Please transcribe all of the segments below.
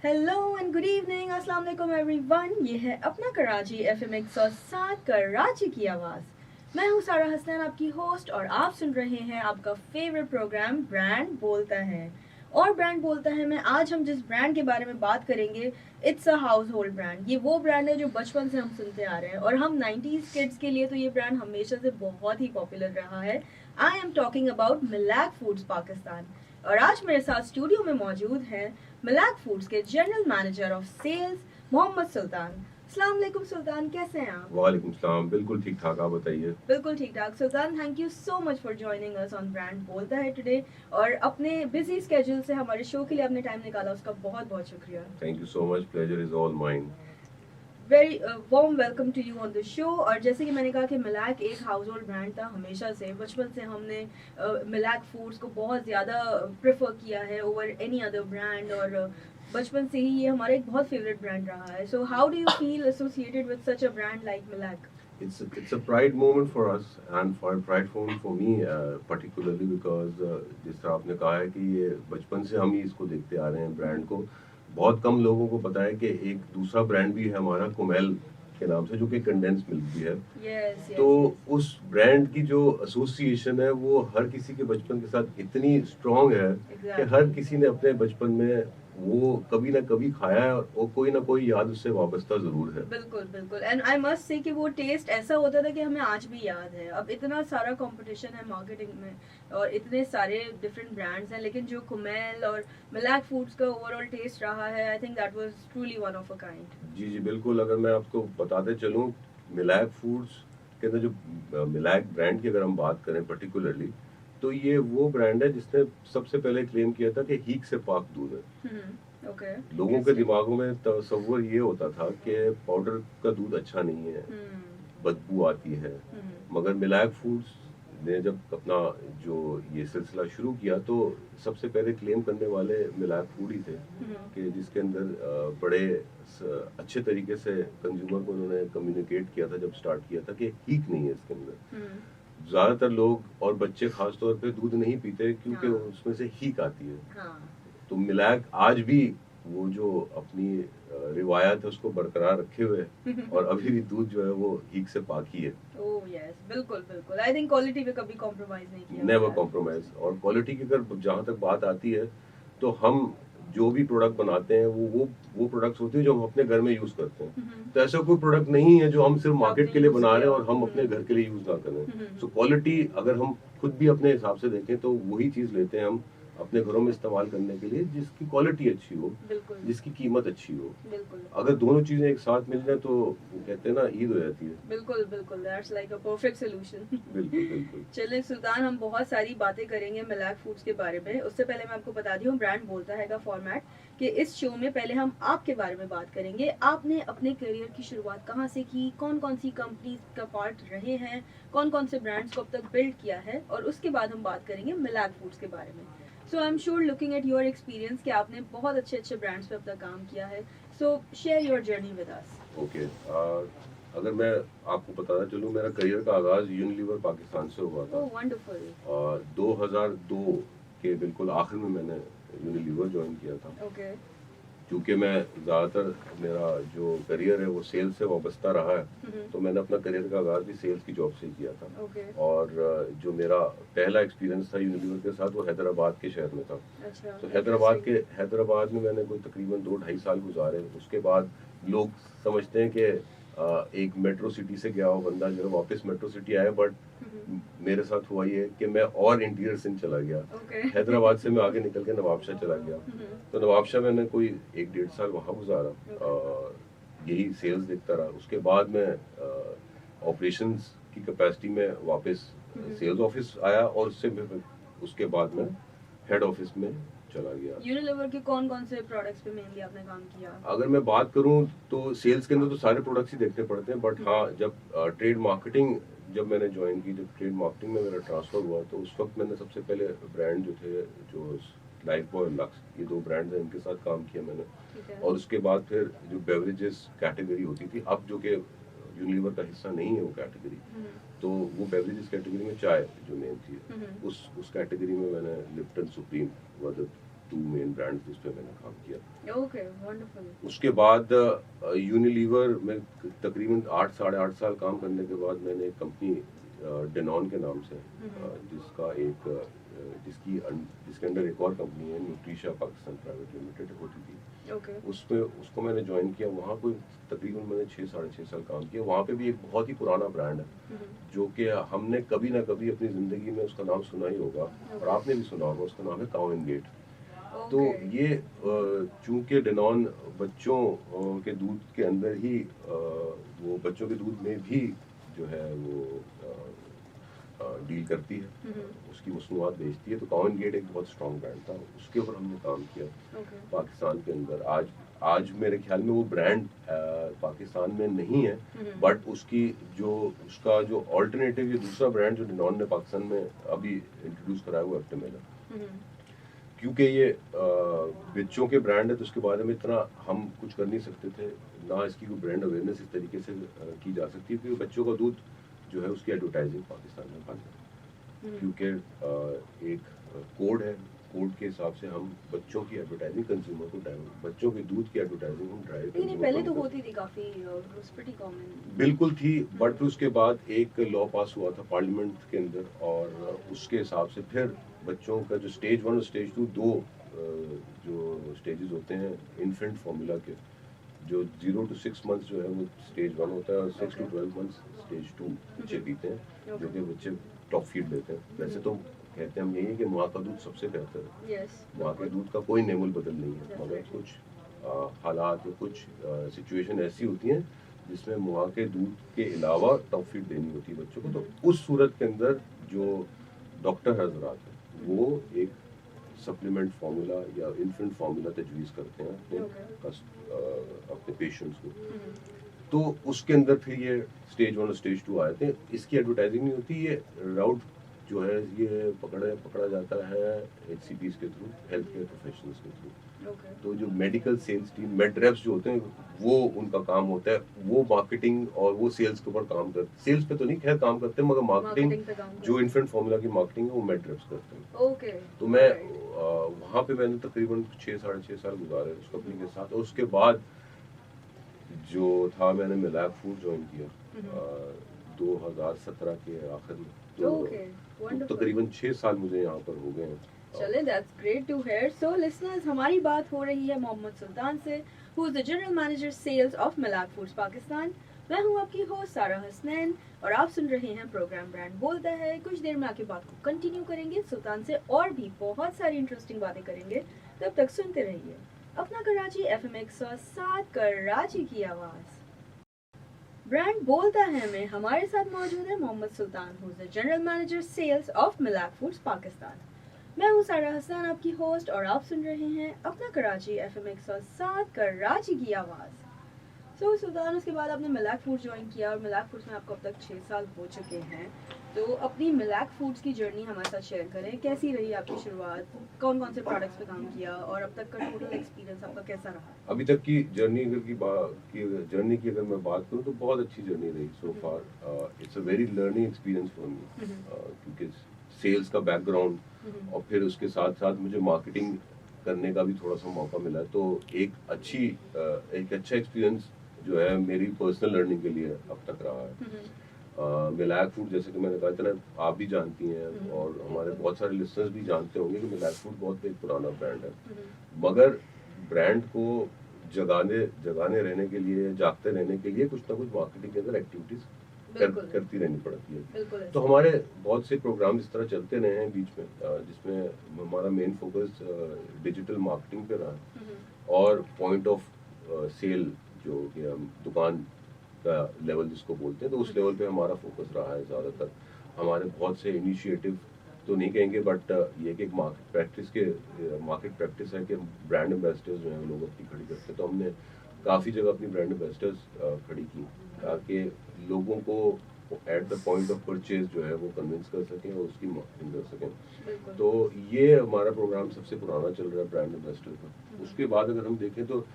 Hello and good evening, अस्सलाम वालेकुम everyone. ये है अपना कराची एफएम 107 कराची की आवाज़। मैं हूँ सारा हसनैन, आपकी होस्ट, और आप सुन रहे हैं आपका फेवरेट प्रोग्राम ब्रांड बोलता है। और ब्रांड बोलता है में आज हम जिस ब्रांड के बारे में बात करेंगे, it's a house hold brand. ये वो ब्रांड है जो बचपन से हम सुनते आ रहे हैं, और हम 90s किड्स के लिए तो ये ब्रांड हमेशा से बहुत ही पॉपुलर रहा है। I am talking about Milak foods Pakistan. और आज मेरे साथ स्टूडियो में मौजूद हैं मिलाक फूड्स के general manager of sales Mohammad Sultan. अस्सलाम वालेकुम सुल्तान, कैसे हैं आप? वालेकुम सलाम। बिल्कुल ठीक ठाक, आप बताइए। बिल्कुल ठीक ठाक Sultan, thank you so much for joining us on brand बोलता है टुडे। और अपने बिजी स्केड्यूल से हमारे शो के लिए आपने टाइम निकाला, उसका बहुत बहुत शुक्रिया। Thank you so much, pleasure is all mine. Very warm welcome to you on the show. और जैसे कि मैंने कहा कि मिलाक एक हाउस होल्ड ब्रांड था हमेशा से। बचपन से हमने मिलाक फूड्स को बहुत ज़्यादा प्रेफर किया है ओवर एनी अदर ब्रांड, और बचपन से ही ये हमारा एक बहुत फेवरेट ब्रांड रहा है। So how do you feel associated with such a brand like Milak? It's a pride moment for us and for pride moment for me particularly because जिस तरह आपने कहा है कि ये बचपन से हम ही इसको देखते आ रहे हैं ब्रांड को। बहुत कम लोगों को पता है कि एक दूसरा ब्रांड भी है हमारा, कुमेल के नाम से, जो कि कंडेंस मिल्क भी है। यस तो यस उस ब्रांड की जो एसोसिएशन है वो हर किसी के बचपन के साथ इतनी स्ट्रांग है कि हर एग्जैक्टली। किसी ने अपने बचपन में वो कभी ना कभी खाया है और कोई ना कोई याद उससे वाबस्ता जरूर है। बिल्कुल बिल्कुल, एंड आई मस्ट से कि वो टेस्ट ऐसा होता था कि हमें आज भी याद है। अब इतना सारा कंपटीशन है मार्केटिंग में और इतने सारे डिफरेंट ब्रांड्स हैं, लेकिन जो कुमेल और मिलाक फूड्स का ओवरऑल टेस्ट रहा है, I think that was truly one of a kind. जी जी बिल्कुल। अगर मैं आपको बताते चलूँ, मिलाक फूड्स के अंदर जो मिलाक ब्रांड की अगर हम बात करें पर्टिकुलरली, तो ये वो ब्रांड है जिसने सबसे पहले क्लेम किया था कि हीक से पाक दूध है। ओके, लोगों के इंटरेस्टिंग। दिमागों में तसव्वुर ये होता था कि पाउडर का दूध अच्छा नहीं है, बदबू आती है। मगर मिलाक फूड्स ने जब अपना जो ये सिलसिला शुरू किया तो सबसे पहले क्लेम करने वाले मिलाक फूड ही थे, कि जिसके अंदर बड़े अच्छे तरीके से कंज्यूमर को उन्होंने कम्युनिकेट किया था जब स्टार्ट किया था कि हीक नहीं है इसके अंदर। ज्यादातर लोग और बच्चे खास तौर पे दूध नहीं पीते क्योंकि हाँ उसमें से हीक आती है। हाँ। तो मिलाक आज भी वो जो अपनी रिवायत है उसको बरकरार रखे हुए है और अभी भी दूध जो है वो हीक से पाक ही है। ओह यस, बिल्कुल बिल्कुल। आई थिंक क्वालिटी पे कभी कॉम्प्रोमाइज नहीं किया नेवर गया है। कॉम्प्रोमाइज। और क्वालिटी की अगर जहाँ तक बात आती है तो हम जो भी प्रोडक्ट बनाते हैं वो प्रोडक्ट्स होते हैं जो हम अपने घर में यूज करते हैं। तो ऐसा कोई प्रोडक्ट नहीं है जो हम सिर्फ जो मार्केट आपने के लिए यूज बना रहे किया हैं हो। और हम अपने घर के लिए यूज ना करें। सो क्वालिटी अगर हम खुद भी अपने हिसाब से देखें तो वही चीज लेते हैं हम अपने घरों में इस्तेमाल करने के लिए जिसकी क्वालिटी अच्छी हो, बिल्कुल जिसकी कीमत अच्छी हो। बिल्कुल अगर दोनों चीजें एक साथ मिल जाए तो वो कहते हैं ना, ईद हो जाती है। बिल्कुल बिल्कुल, that's like a perfect solution. बिल्कुल बिल्कुल। चलिए सुल्तान, हम बहुत सारी बातें करेंगे मिलाक फूड्स के बारे में। उससे पहले मैं आपको बता दी हूँ ब्रांड बोलता है का फॉर्मेट, कि इस शो में पहले हम आपके बारे में बात करेंगे। आपने अपने करियर की शुरुआत कहाँ से की, कौन कौन सी कंपनीज का पार्ट रहे हैं, कौन कौन से ब्रांड्स को अब तक बिल्ड किया है, और उसके बाद हम बात करेंगे मिलाक फूड्स के बारे में। So I am sure looking at your experience कि आपने बहुत अच्छे अच्छे ब्रांड्स पे अब तक काम किया है। सो share your journey with us. Okay. अगर मैं आपको बताना चलूँ, मेरा करियर का आगाज यूनिलीवर पाकिस्तान से हुआ था। ओह वंडरफुल। और 2002 के बिल्कुल आखिर में मैंने यूनिलीवर ज्वाइन किया था। ओके। क्योंकि मैं ज़्यादातर मेरा जो करियर है वो सेल्स से वाबस्ता रहा है, तो मैंने अपना करियर का आगाज़ भी सेल्स की जॉब से ही किया था। ओके। और जो मेरा पहला एक्सपीरियंस था यूनिलीवर के साथ वो हैदराबाद के शहर में था। अच्छा, तो हैदराबाद में मैंने कोई तकरीबन 2-2.5 साल गुजारे। उसके बाद लोग समझते हैं कि एक मेट्रो सिटी से गया हो बंदा जो है वापस मेट्रो सिटी आया, बट मेरे साथ हुआ ये कि मैं और इंटीरियर सिंध चला गया। ओके। हैदराबाद से मैं आगे निकल के नवाबशाह चला गया। तो नवाबशाह मैंने कोई 1-1.5 साल वहाँ गुजारा और यही सेल्स देखता रहा। उसके बाद मैं ऑपरेशंस की कैपेसिटी में वापस सेल्स ऑफिस आया और उसके बाद मैं हेड ऑफिस में चला गया। यूनिलीवर के कौन कौन से प्रोडक्ट्स पे मेनली आपने काम किया? अगर मैं बात करूं तो सेल्स के अंदर तो सारे प्रोडक्ट्स ही देखने पड़ते हैं, बट हाँ, जब ट्रेड मार्केटिंग जब मैंने ज्वाइन की, जब ट्रेड मार्केटिंग में मेरा ट्रांसफर हुआ तो उस वक्त मैंने सबसे पहले ब्रांड जो थे, जो लाइफ बॉय और लक्स, ये 2 ब्रांड्स हैं, इनके साथ काम किया मैंने। और उसके बाद फिर जो बेवरेजेस कैटेगरी होती थी, अब जो कि यूनिलीवर का हिस्सा नहीं है वो कैटेगरी, तो वो बेवरेजेस कैटेगरी में चाय जो मेन थी, उस कैटेगरी में मैंने लिप्टन, सुप्रीम, वर्दत 2 मेन ब्रांड्स जिस पे मैंने काम किया। Okay, wonderful. उसके बाद यूनिलीवर में तकरीबन 8 साढ़े 8 साल काम करने के बाद मैंने एक कंपनी डेनॉन के नाम से जिसका एक जिसके अंडर एक और कंपनी है न्यूट्रिशा पाकिस्तान प्राइवेट लिमिटेड होती थी, उसमें उसको मैंने ज्वाइन किया। वहाँ कोई तकरीबन मैंने 6 साढ़े 6 साल काम किया। वहाँ पे भी एक बहुत ही पुराना ब्रांड है जो कि हमने कभी ना कभी अपनी ज़िंदगी में उसका नाम सुना ही होगा और आपने भी सुना होगा, उसका नाम है काउ एंड गेट। तो ये चूंकि डेनॉन बच्चों के दूध के अंदर ही वो बच्चों के दूध में भी जो है वो डील करती है, उसकी मसनूआत बेचती है। तो काउ एंड गेट एक बहुत स्ट्रॉन्ग ब्रांड था, उसके ऊपर हमने काम किया पाकिस्तान के अंदर। आज मेरे ख्याल में वो ब्रांड पाकिस्तान में नहीं है, बट उसका जो ऑल्टरनेटिव ये दूसरा ब्रांड जो डेनॉन ने पाकिस्तान में अभी इंट्रोड्यूस कराया वो एप्टेमेला। क्योंकि ये बच्चों के ब्रांड है तो उसके बारे में इतना हम कुछ कर नहीं सकते थे, ना इसकी कोई ब्रांड अवेयरनेस इस तरीके से की जा सकती है, क्योंकि बच्चों का दूध जो है उसकी एडवर्टाइजिंग पाकिस्तान में बंद है। क्योंकि एक कोड है, कोड के हिसाब से हम बच्चों की एडवर्टाइजिंग कंज्यूमर को बच्चों के दूध की एडवर्टाइजिंग हम ड्राइव नहीं, पहले तो होती थी काफी, प्रीटी कॉमन बिल्कुल थी, बट फिर उसके बाद एक लॉ पास हुआ था पार्लियामेंट के अंदर और उसके हिसाब से फिर बच्चों का जो स्टेज 1 और स्टेज 2 दो जो स्टेजेस होते हैं इन्फेंट फॉर्मूला के, जो 0 to 6 months जो है वो स्टेज 1 होता है और 6 to 12 months स्टेज 2 बच्चे पीते हैं, जो कि बच्चे टॉप फीड लेते हैं। वैसे तो कहते हैं हम यही है कि माँ का दूध सबसे बेहतर है, माँ के दूध का कोई नेमुल बदल नहीं है, मगर कुछ हालात या कुछ सिचुएशन ऐसी होती हैं जिसमें माँ के दूध के अलावा टॉप फीड देनी होती है बच्चों को। तो उस सूरत के अंदर जो डॉक्टर हजरात हैं वो एक सप्लीमेंट फार्मूला या इन्फेंट फार्मूला तजवीज़ करते हैं अपने पेशेंट्स को। तो उसके अंदर फिर ये स्टेज 1 और स्टेज 2 आए थे। इसकी एडवर्टाइजिंग नहीं होती, ये राउट जो है ये पकड़ा जाता है HCPs के थ्रू, हेल्थ केयर प्रोफेशनल्स के थ्रू। तो जो medical sales team med reps जो होते हैं वो उनका काम होता है, वो मार्केटिंग और वो सेल्स के ऊपर काम करते, सेल्स पे तो नहीं खैर काम करते, मगर मार्केटिंग जो इन्फेंट फार्मूला की मार्केटिंग है वो मेड रेप्स करते हैं। तो मैं वहाँ पे मैंने तकरीबन 6 साढ़े 6 साल गुजारे उस कंपनी के साथ। और उसके बाद जो था मैंने मिलाक फूड ज्वाइन किया 2017 के आखिर में। तो तकरीबन 6 साल मुझे यहाँ पर हो गए हैं। चले, that's great to hear. So listeners, हमारी बात हो रही है मोहम्मद सुल्तान से, who is the General Manager Sales of Milak foods Pakistan. मैं हूँ आपकी होस्ट सारा हसनैन और आप सुन रहे हैं प्रोग्राम ब्रांड बोलता है। कुछ देर में आके बात को कंटिन्यू करेंगे सुल्तान से और भी बहुत सारी इंटरेस्टिंग बातें करेंगे, तब तक सुनते रहिए अपना कराची FM 107 कराची की आवाज़। ब्रांड बोलता है में हमारे साथ मौजूद है Mohammad Sultan, who is the general manager sales of Milak foods Pakistan. मैं हूँ सारा हसन आपकी होस्ट और आप सुन रहे हैं अपना कराची FM 107 कराची की आवाज़। सो सुल्तान, उसके बाद आपने मिलाक फूड्स ज्वाइन किया और मिलाक फूड्स में आपको अब तक 6 साल हो चुके हैं। तो अपनी मिलाक फूड्स की जर्नी हमारे साथ शेयर करें, कैसी रही आपकी शुरुआत, कौन कौन से प्रोडक्ट्स पे काम किया और अब तक का टोटल एक्सपीरियंस आपका कैसा रहा? अभी तक की जर्नी की अगर मैं बात करूँ तो बहुत अच्छी जर्नी रही so far. It's a very learning experience for me, क्योंकि सेल्स का बैकग्राउंड और फिर उसके साथ साथ मुझे मार्केटिंग करने का भी थोड़ा सा मौका मिला, तो एक अच्छा एक्सपीरियंस जो है मेरी पर्सनल लर्निंग के लिए अब तक रहा है। मिलाक फूड जैसे कि मैंने कहा इतना आप भी जानती हैं और हमारे बहुत सारे लिसनर्स भी जानते होंगे कि मिलाक फूड बहुत एक पुराना ब्रांड है, मगर ब्रांड को जगाने रहने के लिए, जागते रहने के लिए कुछ ना कुछ मार्केटिंग के अंदर एक्टिविटीज करती रहनी पड़ती है। तो हमारे बहुत से प्रोग्राम इस तरह चलते रहे हैं बीच में, जिसमें हमारा मेन फोकस डिजिटल मार्केटिंग पे रहा और पॉइंट ऑफ सेल जो कि हम दुकान का लेवल जिसको बोलते हैं, तो उस लेवल पे हमारा फोकस रहा है ज़्यादातर। हमारे बहुत से इनिशिएटिव तो नहीं कहेंगे, बट ये कि एक मार्केट प्रैक्टिस है कि ब्रांड एम्बेसडर्स जो हैं लोग अपनी खड़ी करते हैं। तो हमने काफ़ी जगह अपनी ब्रांड एम्बेसडर्स खड़ी की ताकि लोगों को at the point of purchase जो है वो कन्विंस कर सकें और उसकी मार्केटिंग कर सकें। तो ये हमारा प्रोग्राम सबसे पुराना चल रहा है ब्रांड एम्बेसडर का। उसके बाद अगर हम देखें तो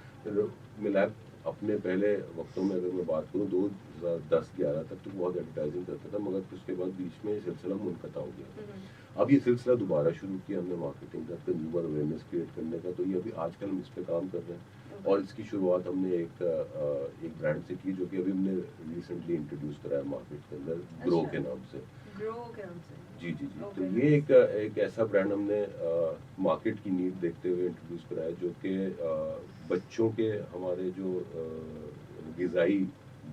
मिलाक अपने पहले वक्तों में अगर मैं बात करूँ 2010-11 तक तो बहुत एडवर्टाइजिंग करता था, मगर उसके बाद बीच में सिलसिला मुनक़ता हो गया। अब ये सिलसिला दोबारा शुरू किया हमने मार्केटिंग का, कंज्यूमर अवेयरनेस क्रिएट करने का, तो ये अभी आजकल हम इस पे काम कर रहे हैं। और इसकी शुरुआत हमने एक ब्रांड से की जो कि अभी हमने रिसेंटली इंट्रोड्यूस करा है मार्केट के अंदर, ग्रो के नाम से। ग्रो के नाम से? जी जी जी। तो ये एक ऐसा ब्रांड हमने मार्केट की नीड देखते हुए इंट्रोड्यूस करा है, जो कि बच्चों के हमारे जो ग़िज़ाई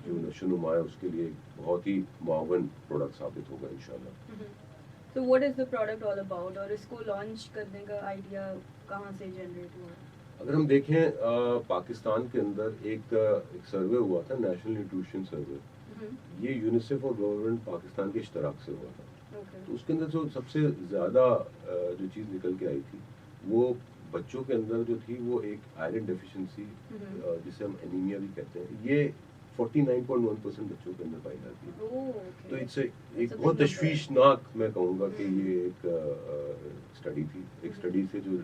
जो नशोनुमा है उसके लिए बहुत ही मुआवन प्रोडक्ट साबित होगा इंशाल्लाह। तो what is the product all about, और इसको लॉन्च करने का आइडिया कहाँ से जनरेट हुआ? अगर हम देखें पाकिस्तान के अंदर एक सर्वे हुआ था, नेशनल न्यूट्रिशन सर्वे। ये यूनिसेफ और गवर्नमेंट पाकिस्तान के इश्तराक से हुआ था। तो उसके अंदर जो सबसे ज़्यादा जो चीज़ निकल के आई थी वो बच्चों के अंदर जो थी वो एक आयरन डेफिशिएंसी, जिसे हम एनीमिया भी कहते हैं, ये 49.1% बच्चों के अंदर पाई जाती है। तो इससे एक बहुत तशवीशनाक, मैं कहूँगा कि ये एक स्टडी थी, एक स्टडी से जो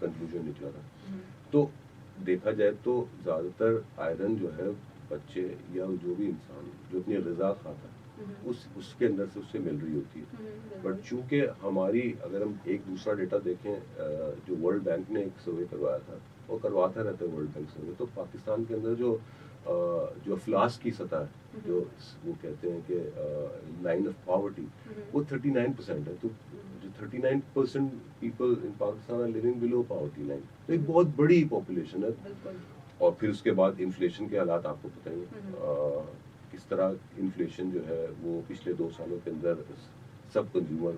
कंक्लूजन निकला था। तो देखा जाए तो ज़्यादातर आयरन जो है बच्चे या जो भी इंसान जो अपनी ग़िज़ा खाता है उसके अंदर से उससे मिल रही होती है। बट चूंकि हमारी, अगर हम एक दूसरा डेटा देखें, जो वर्ल्ड बैंक ने एक सर्वे करवाया था, वो करवाता रहता है वर्ल्ड बैंक सर्वे, तो पाकिस्तान के अंदर जो अफलास की सतह है, जो वो कहते हैं कि लाइन ऑफ पॉवर्टी, वो 39% है। तो जो 39% people in Pakistan are living below poverty line, तो एक बहुत बड़ी पॉपुलेशन है। और फिर उसके बाद इन्फ्लेशन के हालात आपको पता ही है, किस तरह इन्फ्लेशन जो है वो पिछले 2 सालों के अंदर सब कंज्यूमर,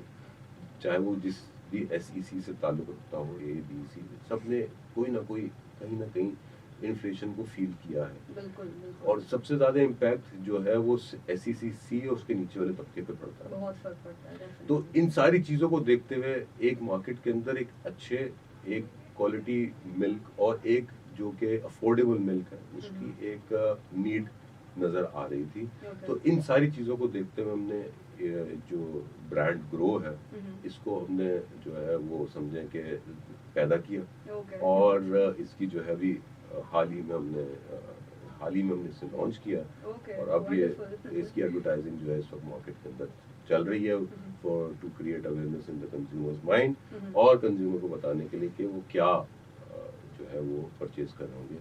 चाहे वो जिस भी SEC से ताल्लुक रखता हो, A B C, सब ने कोई ना कोई कहीं ना कहीं इन्फ्लेशन को फील किया है। बिल्कुल। और सबसे ज़्यादा इम्पैक्ट जो है वो SEC C और उसके नीचे वाले तबके पे पड़ता है। बहुत फर्क पड़ता है। तो इन सारी चीज़ों को देखते हुए एक मार्केट के अंदर एक क्वालिटी मिल्क और एक जो कि अफोर्डेबल मिल्क है, उसकी एक नीड नज़र आ रही थी। तो इन सारी चीज़ों को देखते हुए हमने जो ब्रांड ग्रो है, इसको हमने जो है वो समझें कि पैदा किया। और इसकी जो है अभी हाल ही में हमने इसे लॉन्च किया। और अब ये इसकी एडवर्टाइजिंग जो है इस वक्त मार्केट के अंदर चल रही है, for to create awareness in the consumers mind, और कंज्यूमर को बताने के लिए कि वो क्या जो है वो परचेज कर रहे होंगे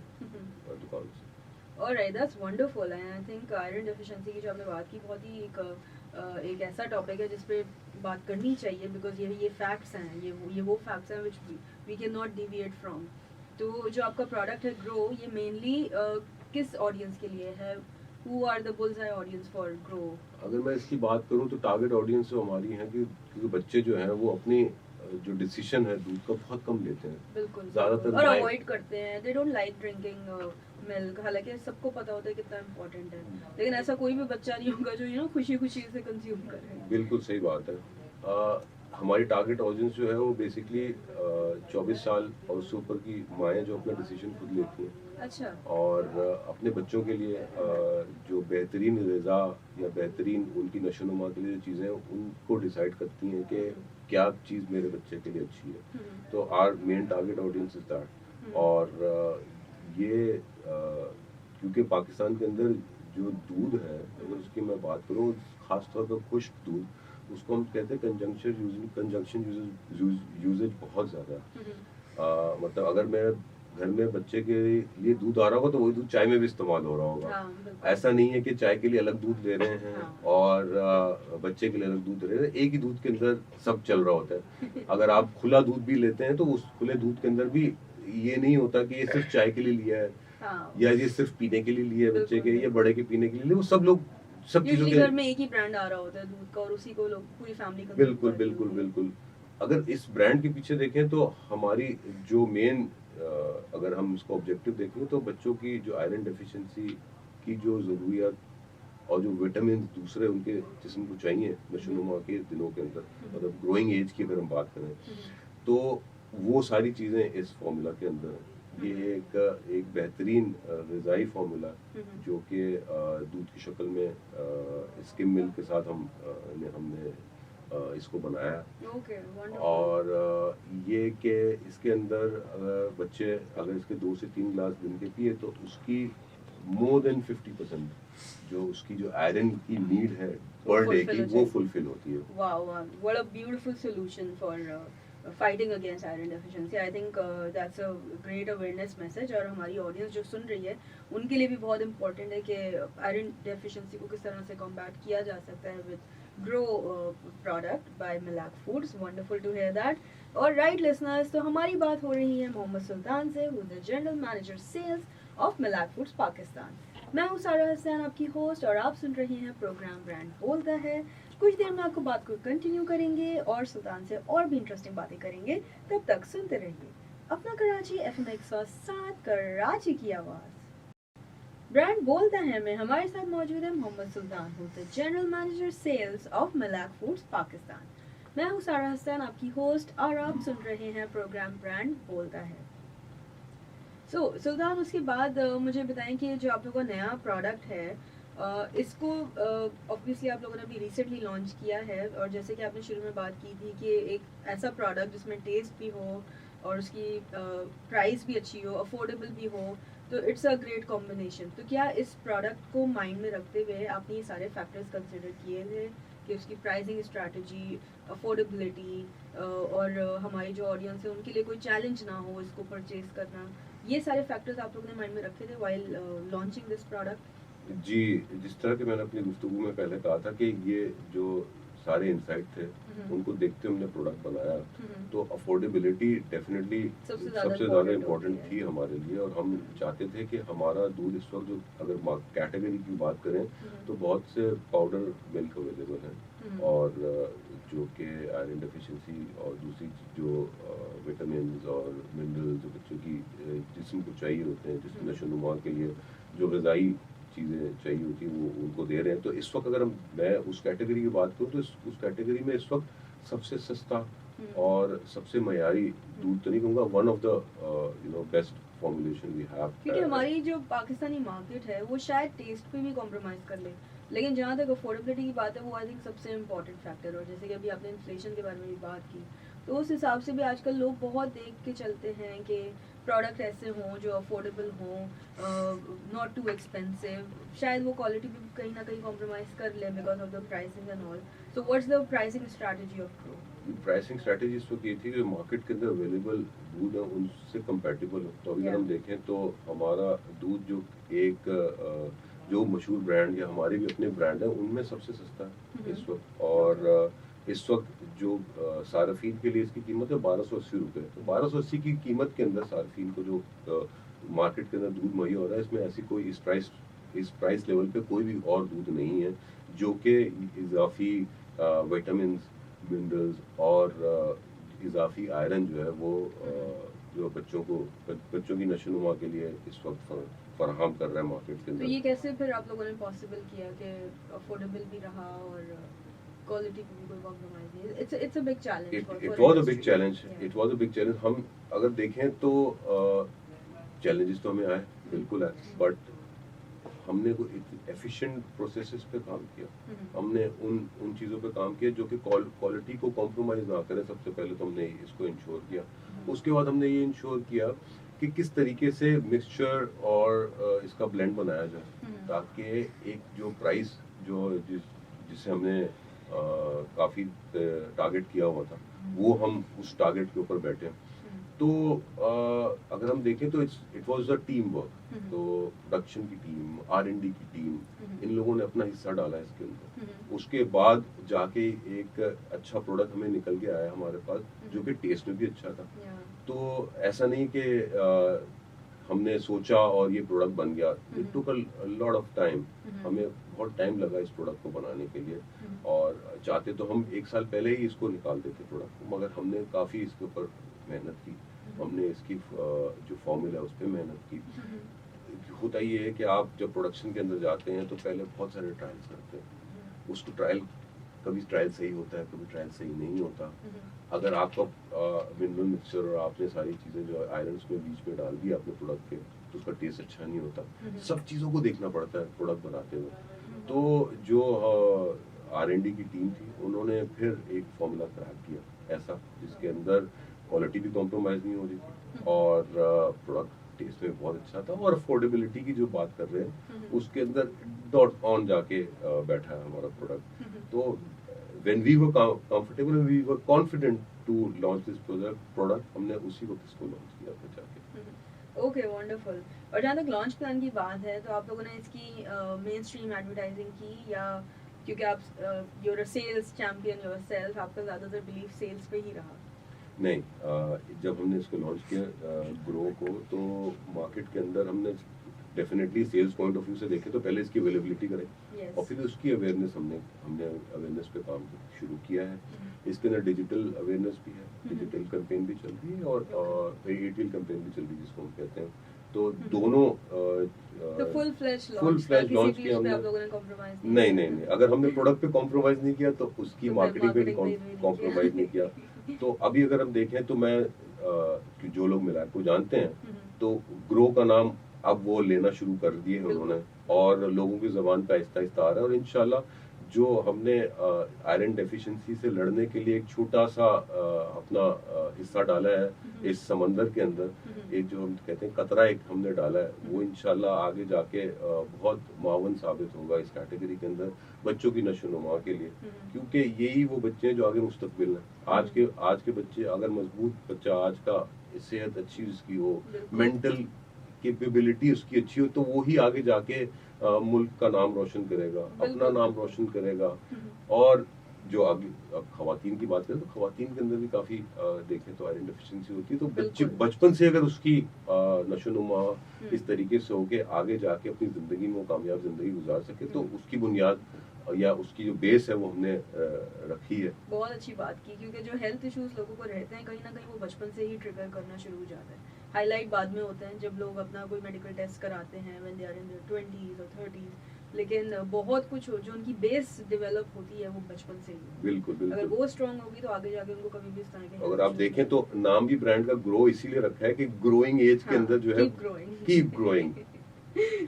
दुकान से। Alright, that's wonderful, and I think iron deficiency की जो आपने बात की, बहुत ही एक ऐसा टॉपिक है जिस पे बात करनी चाहिए, बिकॉज ये फैक्ट्स हैं, ये वो फैक्ट्स हैं which we can not deviate from. तो जो आपका प्रोडक्ट है ग्रो, ये मेनली किस ऑडियंस के लिए है? Who are the bullseye audience for grow? अगर मैं इसकी बात करूं तो टारगेट ऑडियंस जो हमारी है कि क्योंकि बच्चे जो हैं वो अपनी जो डिसीजन है दूध का बहुत कम लेते हैं, बिल्कुल, ज्यादातर और अवॉइड करते हैं, they don't like drinking milk. हालांकि सबको पता होता है कितना इम्पोर्टेंट है, लेकिन ऐसा कोई भी बच्चा नहीं होगा जो खुशी खुशी से कंज्यूम करे। बिल्कुल सही बात है। हमारी टारगेट ऑडियंस जो है वो बेसिकली 24 साल और उससे ऊपर की माएँ जो अपना डिसीजन खुद लेती हैं। अच्छा। और अपने बच्चों के लिए जो बेहतरीन ग़िज़ा या बेहतरीन उनकी नशोनुमा के लिए जो चीज़ें उनको डिसाइड करती हैं कि क्या चीज़ मेरे बच्चे के लिए अच्छी है। तो our main target audience is that. और ये क्योंकि पाकिस्तान के अंदर जो दूध है, अगर उसकी मैं बात करूँ, ख़ासतौर पर खुश्क दूध, उसको हम कहते हैं कंजंक्शन यूजेज बहुत ज़्यादा है। मतलब अगर मैं घर में बच्चे के लिए दूध आ रहा होगा तो वही दूध चाय में भी इस्तेमाल हो रहा होगा। ऐसा नहीं है कि चाय के लिए अलग दूध ले रहे हैं और बच्चे के लिए अलग दूध ले रहे हैं, एक ही दूध के अंदर सब चल रहा होता है। अगर आप खुला दूध भी लेते हैं तो उस खुले दूध के अंदर भी ये नहीं होता कि ये सिर्फ चाय के लिए लिया है या ये सिर्फ पीने के लिए लिया है बच्चे के या बड़े के पीने के लिए, वो सब लोग सब चीजों के घर में एक ही ब्रांड आ रहा होता है दूध का और उसी को लोग पूरी फैमिली बिल्कुल बिल्कुल बिल्कुल। अगर इस ब्रांड के पीछे देखें तो हमारी जो मेन, अगर हम इसको ऑब्जेक्टिव देखें तो बच्चों की जो आयरन डेफिशिएंसी की जो ज़रूरियात और जो विटामिन दूसरे उनके जिस्म को चाहिए नशोनुमा के दिनों के अंदर, मतलब ग्रोइंग एज की अगर हम बात करें तो वो सारी चीज़ें इस फॉर्मूला के अंदर हैं। ये एक बेहतरीन ग़िज़ाई फार्मूला जो कि दूध की शक्ल में स्किम मिल्क के साथ हमने इसको बनाया। और ये कि इसके अंदर बच्चे अगर इसके 2 से 3 गिलास दिन के पिए तो उसकी मोर देन 50% जो उसकी जो आयरन की नीड है पर डे की वो फुलफिल होती है। Wow, what a beautiful solution for fighting against iron deficiency. I think that's a great awareness message और हमारी ऑडियंस जो सुन रही है उनके लिए भी बहुत इम्पोर्टेंट है कि आयरन डेफिशिएंसी को किस तरह से कॉम्बैट किया जा सकता है with grow product by Milak foods. Wonderful to hear that. और राइट लिसनर्स, तो हमारी बात हो रही है मोहम्मद सुल्तान से, who is the general manager sales of Milak foods Pakistan. मैं हूँ सारा हसन, आपकी होस्ट, और आप सुन रहे हैं प्रोग्राम ब्रांड बोलता है. कुछ देर में आपको बात को कंटिन्यू करेंगे और सुल्तान से और भी इंटरेस्टिंग बातें करेंगे. तब तक सुनते रहिए अपना कराची FM 107 कराची की आवाज़. ब्रांड बोलता है में हमारे साथ मौजूद है Mohammad Sultan, who is the general manager sales of Milak foods Pakistan. मैं हूँ सारा हसन, आपकी होस्ट, और आप सुन रहे हैं प्रोग्राम ब्रांड बोलता है. सुल्तान, उसके बाद मुझे बताएं कि जो आप लोगों का नया प्रोडक्ट है, इसको ऑब्वियसली आप लोगों ने अभी रिसेंटली लॉन्च किया है, और जैसे कि आपने शुरू में बात की थी कि एक ऐसा प्रोडक्ट जिसमें टेस्ट भी हो और उसकी प्राइस भी अच्छी हो, अफोर्डेबल भी हो, तो इट्स अ ग्रेट कॉम्बिनेशन. तो क्या इस प्रोडक्ट को माइंड में रखते हुए आपने ये सारे फैक्टर्स कंसिडर किए थे कि उसकी प्राइसिंग स्ट्रैटेजी, अफोर्डेबिलिटी, और हमारी जो ऑडियंस है उनके लिए कोई चैलेंज ना हो इसको परचेज करना, ये सारे फैक्टर्स आप लोगों ने माइंड में रखे थे व्हाइल लॉन्चिंग दिस प्रोडक्ट? जी, जिस तरह के मैंने अपनी गुफ्तगू में पहले कहा था कि ये जो सारे इंसाइट थे उनको देखते हमने प्रोडक्ट बनाया, तो अफोर्डेबिलिटी डेफिनेटली सबसे ज़्यादा इम्पोर्टेंट थी हमारे लिए. और हम चाहते थे कि हमारा दूध इस वक्त जो अगर कैटेगरी की बात करें तो बहुत से पाउडर मिल्क अवेलेबल हैं, और जो कि आयरन डेफिशिएंसी और दूसरी जो विटामिन और मिनरल्स जो बच्चों की जिस्म को चाहिए होते हैं, जिसमें नशोनुमा के लिए जो ग़िज़ाई चीज़ें चाहिए होती हैं वो उनको दे रहे हैं. तो इस वक्त अगर मैं उस कैटेगरी की बात करूँ तो उस कैटेगरी में इस वक्त सबसे सस्ता और सबसे मयारी दूध तो नहीं कहूँगा, one of the best formulation we have. क्योंकि हमारी जो पाकिस्तानी मार्केट है वो शायद टेस्ट पे भी कॉम्प्रोमाइज़ कर ले, लेकिन जहाँ तक अफोर्डेबिलिटी की बात है वो आई थिंक सबसे इम्पोर्टेंट फैक्टर. और जैसे कि अभी आपने इन्फ्लेशन के बारे में भी बात की, तो उस हिसाब से भी आजकल लोग बहुत देख के चलते हैं कि प्रोडक्ट ऐसे हों जो अफोर्डेबल हों, नॉट टू एक्सपेंसिव. शायद वो क्वालिटी भी कहीं ना कहीं कॉम्प्रोमाइज़ कर ले because of the pricing and all. So what's the pricing strategy of pro? Pricing strategy इस वक्त ये थी कि मार्केट के अंदर अवेलेबल दूध है उनसे कंपैटिबल हो. तो अभी अगर हम देखें तो हमारा दूध जो एक जो मशहूर ब्रांड या हमारे भी अपने ब्रांड हैं उनमें सबसे सस्ता है इस वक्त. और इस वक्त जो सार्फिन के लिए इसकी कीमत है 1280 रुपये. तो 1280 की कीमत के अंदर सार्फिन को जो मार्केट के अंदर दूध मुहैया हो रहा है, इसमें ऐसी कोई इस प्राइस लेवल पे कोई भी और दूध नहीं है जो कि इजाफी विटामिन, मिनरल्स और इजाफी आयरन जो है वो जो बच्चों की नशोनुमा के लिए इस वक्त फराहम कर रहा है मार्केट के अंदर. तो ये कैसे फिर आप लोगों ने पॉसिबल किया कि अफोर्डेबल भी रहा और क्वालिटी पे भी कोई कॉम्प्रोमाइज नहीं? It's a big challenge. It was a big challenge. It was a big challenge. हम अगर देखें तो चैलेंजेस तो हमें आए, बिल्कुल आए, बट हमने कोई एफिशिएंट प्रोसेसेस पे काम किया. हमने उन चीज़ों पे काम किया जो कि क्वालिटी को कॉम्प्रोमाइज़ ना करें. सबसे पहले तो हमने इसको इंश्योर किया. उसके बाद हमने ये इंश्योर किया कि किस तरीके से मिक्सचर और इसका ब्लेंड बनाया जाए ताकि एक जो प्राइस जिसे हमने काफ़ी टारगेट किया हुआ था वो हम उस टारगेट के ऊपर बैठे. तो अगर हम देखें तो it was a team work. तो प्रोडक्शन की टीम, R&D की टीम, इन लोगों ने अपना हिस्सा डाला इसके अंदर. उसके बाद जाके एक अच्छा प्रोडक्ट हमें निकल के आया हमारे पास जो कि टेस्ट में भी अच्छा था. तो ऐसा नहीं कि हमने सोचा और ये प्रोडक्ट बन गया. It took a lot of time. हमें बहुत टाइम लगा इस प्रोडक्ट को बनाने के लिए. और चाहते तो हम 1 साल पहले ही इसको निकाल देते प्रोडक्ट को, मगर हमने काफ़ी इसके ऊपर मेहनत की. हमने इसकी जो फॉर्मूला है उस पर मेहनत की. होता ये है कि आप जब प्रोडक्शन के अंदर जाते हैं तो पहले बहुत सारे ट्रायल्स करते हैं. उसको कभी ट्रायल सही होता है, कभी ट्रायल सही नहीं होता. अगर आपका मिनरल मिक्सचर और आपने सारी चीज़ें जो आयरन में बीच में डाल दी आपने प्रोडक्ट के, तो उसका टेस्ट अच्छा नहीं होता. सब चीज़ों को देखना पड़ता है प्रोडक्ट बनाते हुए. तो जो R&D की टीम थी उन्होंने फिर एक फॉर्मूला क्रैक किया ऐसा जिसके अंदर क्वालिटी भी कॉम्प्रोमाइज़ नहीं हो रही थी और प्रोडक्ट टेस्ट में बहुत अच्छा था, और अफोर्डेबिलिटी की जो बात कर रहे हैं उसके अंदर डॉट ऑन जाके बैठा है हमारा प्रोडक्ट। तो when we were comfortable and we were confident to launch this product, हमने उसी वक्त इसको लॉन्च किया था जाके। Okay, wonderful. और जहाँ तक लॉन्च प्लान की बात है, तो आप लोगों ने इसकी मेन स्ट्रीम एडवर्टाइजिंग की, या क्योंकि आप यूर सेल्स चैंपियन योरसेल्फ, आपका ज़्यादातर बिलीफ सेल्स पे ही रहा? नहीं, जब हमने इसको लॉन्च किया ग्रो को, तो मार्केट के अंदर हमने definitely sales point of view से देखे तो पहले इसकी अवेलेबिलिटी करें, और फिर उसकी अवेयरनेस हमने अवेयरनेस पे काम शुरू किया है। इसके अंदर डिजिटल अवेयरनेस भी है, डिजिटल कैंपेन भी चल रही है, और एटीएल कैंपेन भी चल रही है जिसको हम कहते हैं। तो दोनों फुल फ्लेज लॉन्च किया हमने। आप लोगों ने कॉम्प्रोमाइज नहीं, अगर हमने प्रोडक्ट पे कॉम्प्रोमाइज नहीं किया तो उसकी मार्केटिंग पे भी कॉम्प्रोमाइज नहीं किया। तो अभी अगर हम देखें तो मैं जो लोग मिलाप को जानते हैं, तो ग्रो का नाम अब वो लेना शुरू कर दिए हैं उन्होंने, और लोगों की जबान पे आहिस्ता आहिस्ता आ रहा है। और इंशाल्लाह जो हमने आयरन डेफिशिएंसी से लड़ने के लिए एक छोटा सा अपना हिस्सा डाला है इस समंदर के अंदर, एक जो हम कहते हैं कतरा एक हमने डाला है, वो इंशाल्लाह आगे जाके बहुत मावन साबित होगा इस कैटेगरी के अंदर बच्चों की नशोनुमा के लिए, क्योंकि यही वो बच्चे हैं जो आगे मुस्तकबिल हैं। आज के बच्चे, अगर मजबूत बच्चा आज का सेहत अच्छी उसकी हो, मेंटल कैपेबिलिटी उसकी अच्छी हो, तो वो ही आगे जाके मुल्क का नाम रोशन करेगा, अपना नाम रोशन करेगा। और जो आगे अब खवातीन की बात करें तो खवातीन के अंदर भी काफी देखें तो आयरन डेफिशिएंसी होती है, तो बच्चे बचपन से अगर उसकी नशोनुमा इस तरीके से हो के आगे जाके अपनी जिंदगी में वो कामयाब जिंदगी गुजार सके, तो उसकी बुनियाद या उसकी जो बेस है वो हमने रखी है। बहुत अच्छी बात की, क्योंकि जो हेल्थ इश्यूज लोगों को रहते हैं कहीं ना कहीं वो बचपन से ही ट्रिगर करना शुरू हो जाता है। हाईलाइट बाद में होते हैं जब लोग अपना कोई मेडिकल टेस्ट कराते हैं when they are in their 20s और 30s, लेकिन बहुत कुछ जो उनकी बेस डेवलप होती है वो बचपन से ही। बिल्कुल। अगर वो स्ट्रांग होगी तो आगे जाके उनको कभी भी इस तरह के, अगर आप देखें तो नाम भी ब्रांड का ग्रो इसीलिए रखा है कि ग्रोइंग एज के अंदर जो है कीप ग्रोइंग।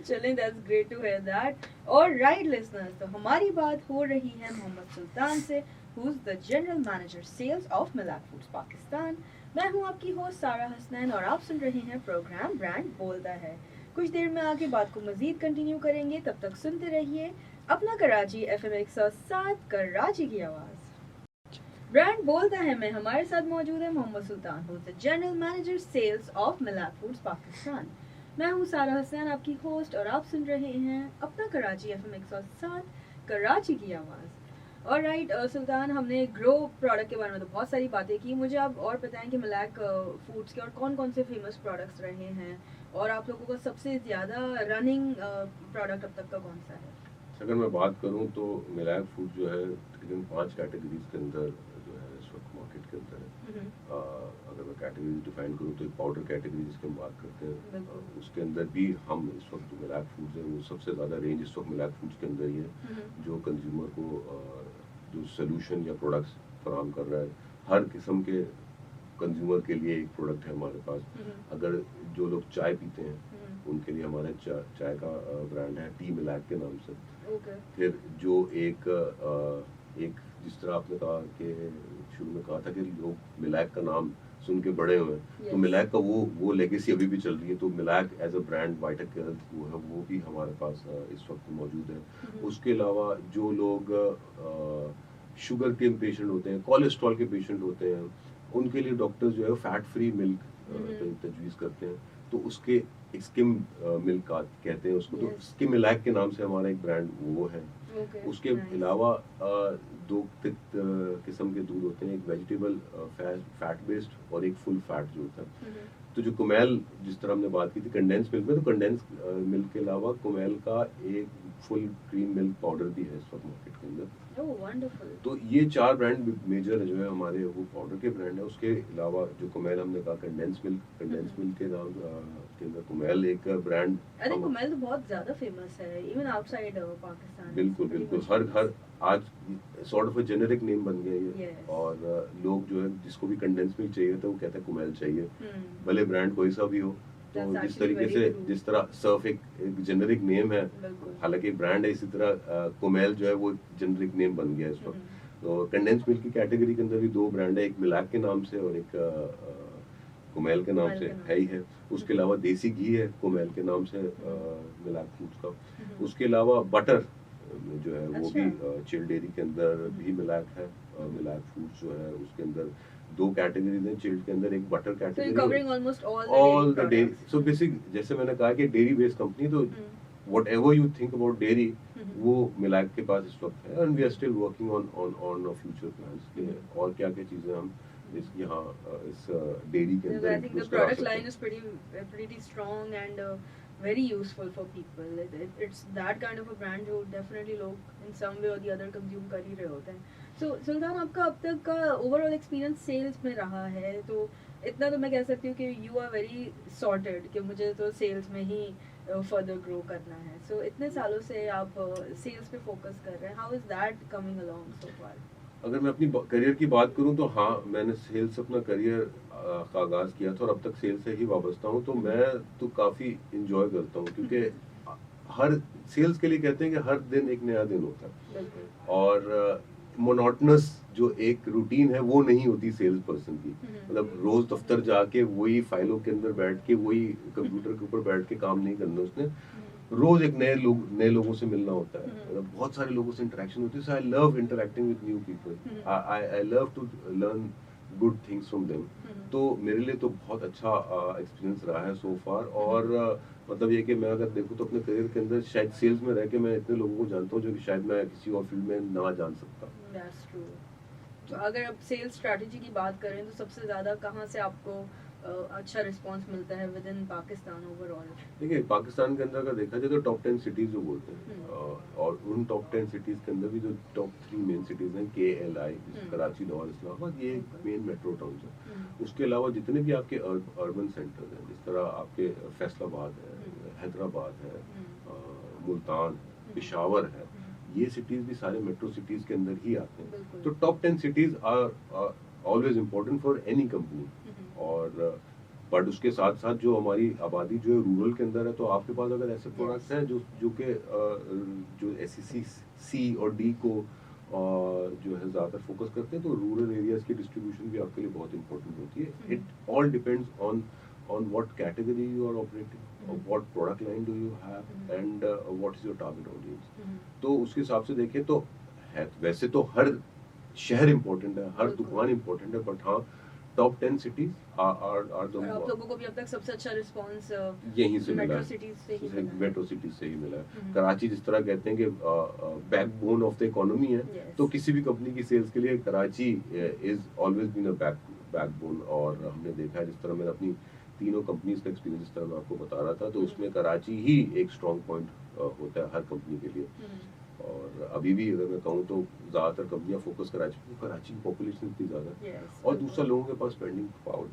चलें, that's great to hear that. और राइट लिसनर्स, तो हमारी बात हो रही है मोहम्मद सुल्तान से, who is the general manager sales of Milak foods Pakistan. मैं हूं आपकी होस्ट सारा हसनैन, और आप सुन रहे हैं प्रोग्राम ब्रांड बोलता है। कुछ देर में आगे बात को मजीद कंटिन्यू करेंगे, तब तक सुनते रहिए अपना कराची FM 107 कराची की आवाज़। ब्रांड बोलता है में हमारे साथ मौजूद है Mohammad Sultan, who is the general manager sales of Milak foods Pakistan. मैं हूं सारा हसनैन, आपकी होस्ट, और आप सुन रहे हैं अपना कराची FM 107 कराची की आवाज़। और राइट सुल्तान, हमने ग्रो प्रोडक्ट के बारे में तो बहुत सारी बातें की। मुझे आप और बताएं कि मिलाक फूड्स के और कौन कौन से फेमस प्रोडक्ट्स रहे हैं, और आप लोगों का सबसे ज़्यादा रनिंग प्रोडक्ट अब तक का कौन सा है? अगर मैं बात करूं तो मिलाक फूड जो है तकरीबन 5 कैटेगरीज के अंदर जो है इस वक्त मार्केट के अंदर है। अगर मैं कैटेगरी डिफाइन करूं तो एक पाउडर कैटेगरी जिसकी हम बात करते हैं, उसके अंदर भी हम इस वक्त जो मिलाक फूड्स है वो सबसे ज़्यादा रेंज इस वक्त मिलाक फूड्स के अंदर ही है, जो कंज्यूमर को जो सोल्यूशन या प्रोडक्ट्स फराहम कर रहा है। हर किस्म के कंज्यूमर के लिए एक प्रोडक्ट है हमारे पास। अगर जो लोग चाय पीते हैं उनके लिए हमारा चाय का ब्रांड है टी मिलाक के नाम से। फिर जो एक जिस तरह आपने कहा कि शुरू में कहा था कि लोग मिलाक का नाम सुन के बड़े हुए हैं, तो मिलाक का वो लेगेसी अभी भी चल रही है। तो मिलाक एज अ ब्रांड वाइटक के वो है, वो भी हमारे पास इस वक्त मौजूद है। उसके अलावा जो लोग शुगर के पेशेंट होते हैं, कोलेस्ट्रॉल के पेशेंट होते हैं, उनके लिए डॉक्टर जो है फैट फ्री मिल्क तजवीज़ करते हैं, तो उसके स्किम मिल्क कहते हैं उसको। तो स्किम मिलाक के नाम से हमारा एक ब्रांड वो है। उसके अलावा 2 किस्म के दूध होते हैं, एक वेजिटेबल फैट बेस्ड और एक फुल फैट जो होता है। तो जो कुमेल, जिस तरह हमने बात की थी कंडेंस मिल्क में, तो कंडेंस मिल्क के अलावा कुमेल का एक फुल क्रीम मिल्क पाउडर भी है इस वक्त मार्केट के अंदर। तो ये 4 ब्रांड मेजर जो है हमारे, वो पाउडर के ब्रांड है। उसके अलावा जो कुमेल हमने कहा कंडेंस मिल्क के नाम के अंदर कुमेल एक ब्रांड। अरे कुमेल तो बहुत ज्यादा फेमस है इवन आउटसाइड पाकिस्तान। बिल्कुल हर आज सॉर्ट ऑफ जेनेरिक नेम बन गया ये। और लोग जो है जिसको भी कंडेंस मिल्क चाहिए तो वो कहते हैं कुमेल चाहिए, भले ब्रांड कोई सा भी हो। तो जिस तरीके से जिस तरह सर्फ एक जेनेरिक नेम है, हालांकि ब्रांड है, इसी तरह कुमेल जो है वो जेनेरिक नेम बन गया इस वक्त। तो कंडेंस मिल्क की कैटेगरी के अंदर भी 2 ब्रांड है, एक मिलाक के नाम से और एक कुमेल के नाम से है ही है। उसके अलावा देसी घी है कुमेल के नाम से मिलाक फूड्स का। उसके अलावा बटर जो है वो भी चिल डेयरी के अंदर भी मिलाक है। मिलाक फूड्स जो है उसके अंदर 2 कैटेगरीज हैं चिल्ड के अंदर, एक butter category, covering almost all the dairy. So basic जैसे मैंने कहा कि डेयरी बेस्ड कंपनी, तो whatever you think about dairy वो मिलाक के पास इस वक्त है, and we are still working on future plans के और क्या क्या चीजें हम इस यहाँ इस डेयरी के अंदर I think the product line is pretty strong and very useful for people. It's that kind of a brand जो definitely लोग in some way or the other consume कर ही रहे होते हैं. So सुल्तान, आपका अब तक का overall experience sales में रहा है, तो इतना तो मैं कह सकती हूँ कि you are very sorted कि मुझे तो sales में ही further grow करना है. So इतने सालों से आप sales पे focus कर रहे हैं. How is that coming along so far? अगर मैं अपनी करियर की बात करूं तो हाँ, मैंने सेल्स से अपना करियर का आगाज किया था और अब तक सेल्स से ही वाबस्ता हूं, तो मैं तो काफ़ी इंजॉय करता हूं, क्योंकि हर सेल्स के लिए कहते हैं कि हर दिन एक नया दिन होता है और मोनोटनस जो एक रूटीन है वो नहीं होती सेल्स पर्सन की। मतलब रोज दफ्तर जाके वही फाइलों के अंदर बैठ के वही कंप्यूटर के ऊपर बैठ के काम नहीं करना उसने, रोज एक नए लोगों से मिलना होता है, मतलब बहुत सारे लोगों से इंटरेक्शन होती है। So I love interacting with new people, I love to learn good things from them. तो मेरे लिए तो बहुत अच्छा एक्सपीरियंस रहा है सो फार। और मतलब ये कि मैं अगर देखूँ तो अपने करियर के अंदर शायद सेल्स में रह के मैं इतने लोगों को जानता हूँ जो कि शायद मैं किसी और फील्ड में ना जान सकता। That's true. तो अगर आप सेल्स स्ट्रैटेजी की बात करें तो सबसे ज़्यादा कहाँ से आपको अच्छा रिस्पांस मिलता है विद इन पाकिस्तान ओवरऑल? देखिए, पाकिस्तान के अंदर अगर देखा जाए तो टॉप 10 सिटीज जो बोलते हैं, और उन टॉप 10 सिटीज के अंदर भी जो टॉप 3 मेन सिटीज हैं, KLI, कराची, लाहौर, इस्लामाबाद, ये मेन मेट्रो टाउन है। उसके अलावा जितने भी आपके अर्बन सेंटर्स हैं, जिस तरह आपके फैसलाबाद है, हैदराबाद है, मुल्तान, पेशावर है, ये सिटीज भी सारे मेट्रो सिटीज के अंदर ही आते हैं। तो top 10 cities are always important for any company. और बट उसके साथ साथ जो हमारी आबादी जो है रूरल के अंदर है, तो आपके पास अगर ऐसे प्रोडक्ट्स हैं जो कि जो SEC C और D को जो है ज़्यादातर फोकस करते हैं, तो रूरल एरियाज की डिस्ट्रीब्यूशन भी आपके लिए बहुत इंपॉर्टेंट होती है। It all depends on what category you are operating, or what product line do you have, and what is your target audience. तो उसके हिसाब से देखें तो है, वैसे तो हर शहर इम्पोर्टेंट है, हर दुकान इम्पोर्टेंट है, बट हाँ, टॉप 10 सिटीज आर द। आप लोगों को भी अब तक सबसे अच्छा रिस्पांस यहीं से मिला, मेट्रो सिटीज से ही मिला है। कराची जिस तरह कहते हैं कि बैकबोन ऑफ द इकोनॉमी है, तो किसी भी कंपनी की सेल्स के लिए Karachi is always been a backbone. और हमने देखा है, जिस तरह मैंने अपनी तीनों कंपनीज का एक्सपीरियंस जिस तरह मैं आपको बता रहा था, तो उसमें कराची ही एक स्ट्रॉन्ग पॉइंट होता है हर कंपनी के लिए। और अभी भी अगर मैं कहूँ तो ज़्यादातर कंपनियां फोकस कराची की पॉपुलेशन इतनी ज़्यादा है, और दूसरा लोगों के पास स्पेंडिंग पावर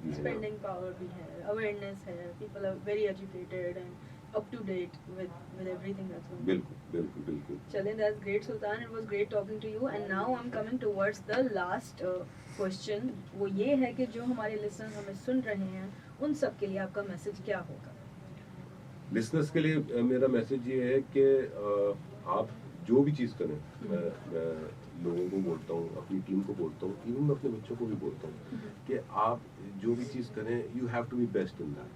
भी है, अवेयरनेस है, people are very educated and up to date with everything that's going on. बिल्कुल। चलें, that's great Sultan, it was great talking to you, and now I'm coming towards the last question. वो ये है कि जो हमारे listeners हमें सुन रहे हैं उन सब के लिए आपका मैसेज क्या होगा? लिसनर्स के लिए मेरा मैसेज ये है कि आप जो भी चीज़ करें, मैं लोगों को बोलता हूँ, अपनी टीम को बोलता हूँ, इवन मैं अपने बच्चों को भी बोलता हूँ कि आप जो भी चीज़ करें, you have to be best in that.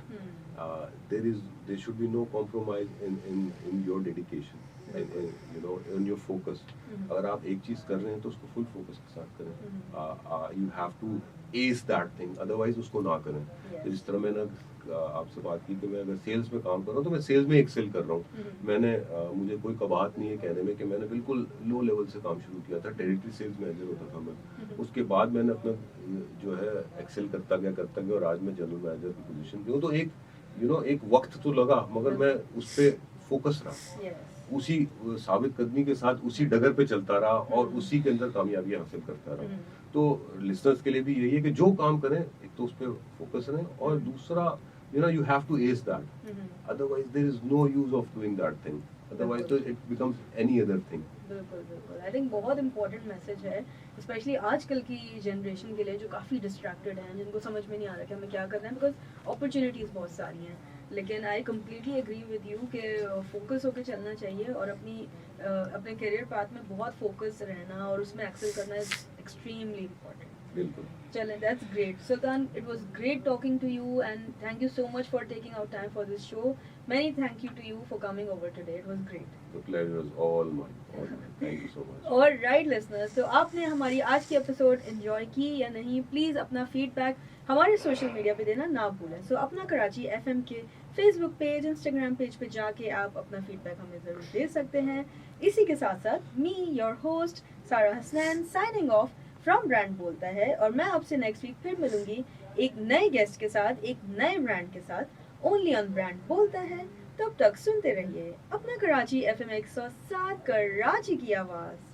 There should be no compromise in your dedication, you know, in your focus. अगर आप एक चीज़ कर रहे हैं तो उसको फुल फोकस के साथ करें। You have to ace that thing, otherwise उसको ना करें। तो जिस तरह मैंने आपसे बात की कि मैं अगर सेल्स में काम कर रहा हूँ तो मैं सेल्स में एक्सेल कर रहा हूँ। मैंने मुझे कोई कबाहत नहीं है कहने में कि मैंने बिल्कुल लो लेवल से काम शुरू किया था, टेरिटरी सेल्स मैनेजर होता था मैं। उसके बाद मैंने अपना जो है एक्सेल करता गया और आज मैं जनरल मैनेजर की पोजीशन पे हूँ। तो एक एक वक्त तो लगा, मगर मैं उस पर फोकस रहा, उसी साबित कदमी के साथ उसी डगर पे चलता रहा और उसी के अंदर कामयाबी हासिल करता रहा। तो लिसनर्स के लिए भी यही है कि जो काम करें, एक तो उस पर फोकस रहें, और दूसरा you have to ace that. Otherwise there is no use of doing that thing. Otherwise तो it becomes any other thing. बिल्कुल। I think बहुत important message है, especially आजकल की generation के लिए जो काफ़ी distracted हैं, जिनको समझ में नहीं आ रहा कि हमें क्या करना है, because opportunities बहुत सारी हैं। लेकिन I completely agree with you कि focus होकर चलना चाहिए, और अपने career path में बहुत focus रहना और उसमें excel करना is extremely important. बिल्कुल। चलें, that's great. Sultan, it was great talking to you and thank you so much for taking out time for this show. Many thank you to you for coming over today. It was great. The pleasure was all mine. Thank you so much. All right listeners, तो आपने हमारी आज की episode enjoy की या नहीं, please अपना feedback हमारे सोशल मीडिया पे देना ना भूलें. सो अपना कराची एफएम के फेसबुक पेज, इंस्टाग्राम पेज पे जाके आप अपना फीडबैक हमें ज़रूर दे सकते हैं. इसी के साथ साथ मी योर होस्ट सारा Hasnain signing off from brand बोलता है, और मैं आपसे नेक्स्ट वीक फिर मिलूंगी एक नए गेस्ट के साथ, एक नए ब्रांड के साथ, ओनली ऑन ब्रांड बोलता है. तब तक सुनते रहिए अपना कराची एफएम 107 कराची की आवाज़.